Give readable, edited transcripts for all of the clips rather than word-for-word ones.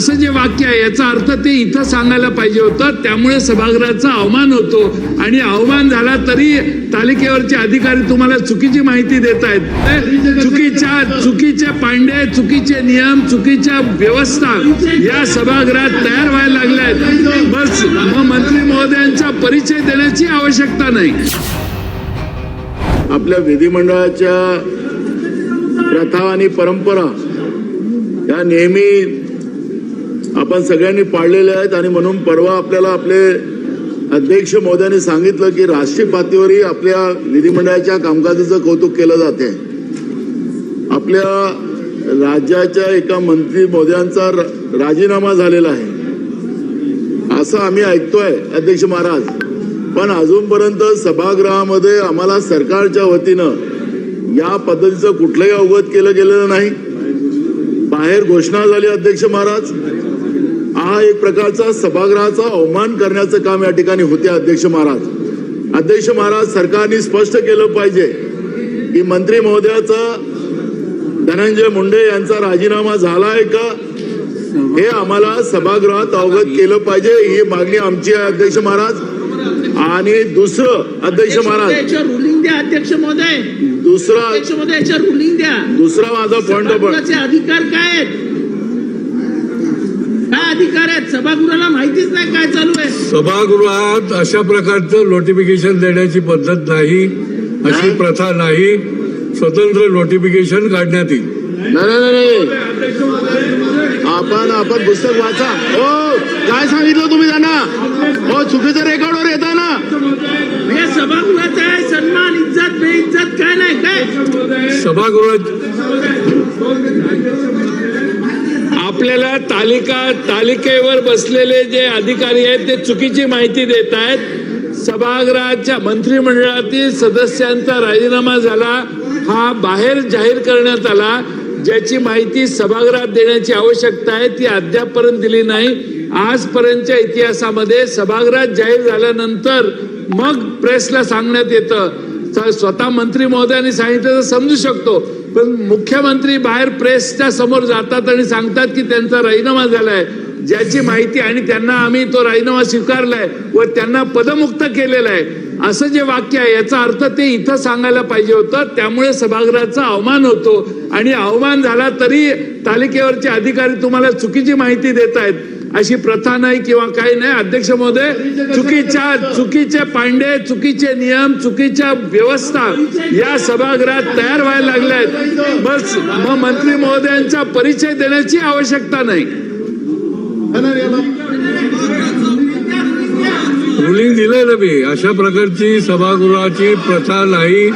असं जे वाक्य आहे याचा अर्थ ते इथं सांगायला पाहिजे होतं. त्यामुळे सभागृहाचा अवमान होतो आणि अवमान झाला तरी तालिकेवरचे अधिकारी तुम्हाला चुकीची माहिती देत आहेत. चुकीचे पांडे, चुकीचे नियम, चुकीच्या व्यवस्था या सभागृहात तयार व्हायला लागल्या आहेत. बस मग मंत्री महोदयांचा परिचय देण्याची आवश्यकता नाही. आपल्या विधिमंडळाच्या प्रथा आणि परंपरा या नेहमी आपण सगळ्यांनी पाळलेल्या आहेत आणि म्हणून परवा आपल्याला आपले अध्यक्ष महोदयांनी सांगितलं की राष्ट्रीय पातळीवरही आपल्या विधिमंडळाच्या कामकाजाचं कौतुक केलं जाते. आपल्या राज्याच्या एका मंत्री महोदयांचा राजीनामा झालेला आहे असं आम्ही ऐकतोय अध्यक्ष महाराज. पण अजूनपर्यंत सभागृहामध्ये आम्हाला सरकारच्या वतीनं या पद्धतीचं कुठलंही अवगत केलं गेलेलं नाही. बाहेर घोषणा झाली अध्यक्ष महाराज. हा एक प्रकारचा सभागृहाचा अवमान करण्याचं काम या ठिकाणी होते अध्यक्ष महाराज. अध्यक्ष महाराज, सरकारने स्पष्ट केलं पाहिजे की मंत्री महोदयाचा धनंजय मुंडे यांचा राजीनामा झालाय का हे आम्हाला सभागृहात अवगत केलं पाहिजे. ही मागणी आमची आहे अध्यक्ष महाराज. आणि दुसरं अध्यक्ष महाराज, रुलिंग द्या अध्यक्ष महोदय. दुसरा रुलिंग द्या. दुसरा माझा पॉइंट अधिकार काय आहेत? काय अधिकार आहेत? सभागृहाला माहितीच नाही काय चालू आहे. सभागृहात अशा प्रकारचं नोटिफिकेशन देण्याची पद्धत नाही, अशी प्रथा नाही. स्वतंत्र नोटिफिकेशन काढण्यात येईल. नाही आपण पुस्तक वाचा. हो, काय सांगितलं तुम्ही त्यांना? हो, चुकीचं रेकॉर्डवर येतं ना. हे सभागृहाचा आहे सन्मान, इज्जत बेइज्जत काय नाही काय. सभागृहात आपल्याला तालिकेवर बसलेले जे अधिकारी आहेत ते चुकीची माहिती देत आहेत. सभागृहाच्या मंत्रिमंडळातील सदस्यांचा राजीनामा झाला हा बाहेर जाहीर करण्यात आला. ज्याची माहिती सभागृहात देण्याची आवश्यकता आहे ती अद्यापपर्यंत दिली नाही. आजपर्यंतच्या इतिहासामध्ये सभागृहात जाहीर झाल्यानंतर मग प्रेसला सांगण्यात येतं. स्वतः मंत्री महोदयांनी सांगितलं तर समजू शकतो, पण मुख्यमंत्री बाहेर प्रेसच्या समोर जातात आणि सांगतात की त्यांचा राजीनामा झालाय. ज्याची माहिती आणि त्यांना आम्ही तो राजीनामा स्वीकारलाय व त्यांना पदमुक्त केलेला आहे असं जे वाक्य आहे याचा अर्थ ते इथं सांगायला पाहिजे होतं. त्यामुळे सभागृहाचा अवमान होतो आणि अवमान झाला तरी तालिकेवरचे अधिकारी तुम्हाला चुकीची माहिती देत आहेत. अशी प्रथा नाही किंवा काही नाही. अध्यक्ष महोदय, चुकीचे पांडे, चुकीचे नियम, चुकीच्या व्यवस्था या सभागृहात तयार व्हायला लागल्या आहेत. बस मग मंत्री महोदयांचा परिचय देण्याची आवश्यकता नाही. रुलिंग दिलंय ना मी. अशा प्रकारची सभागृहाची प्रथा नाही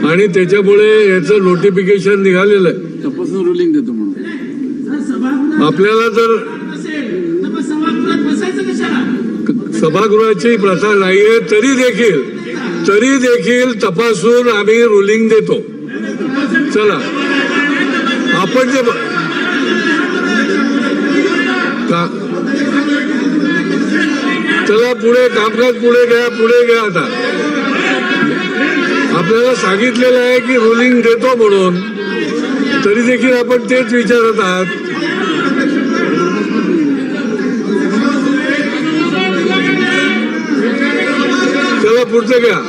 आणि त्याच्यामुळे याचं नोटिफिकेशन निघालेलं आहे. रुलिंग देतो म्हणून आपल्याला जर सभागृहाची प्रथा नाहीये तरी देखील तपासून आम्ही रुलिंग देतो. चला आपण जे चला पुढे कामकाज पुढे घ्या. आता आपल्याला सांगितलेलं आहे की रुलिंग देतो म्हणून, तरी देखील आपण तेच विचारत आहात. चला पुढचं घ्या.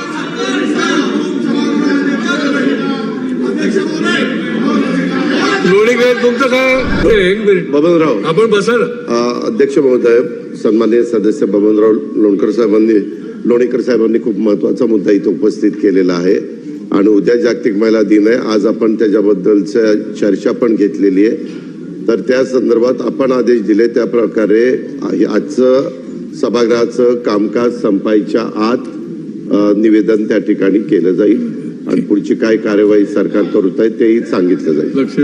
लोणीकर तुमचं काय? एक मिनिट बबनराव, आपण बसा ना. अध्यक्ष महोदय, सन्माननीय सदस्य बबनराव लोणीकर साहेबांनी खूप महत्वाचा मुद्दा इथे उपस्थित केलेला आहे आणि उद्या जागतिक महिला दिन आहे. आज आपण त्याच्याबद्दलच्या चर्चा पण घेतलेली आहे. तर त्या संदर्भात आपण आदेश दिले त्या प्रकारे आजचं सभागृहाचं कामकाज संपायच्या आत निवेदन त्या ठिकाणी केलं जाईल आणि पुढची काय कार्यवाही सरकार करत आहे तेही सांगितलं जाईल. लक्ष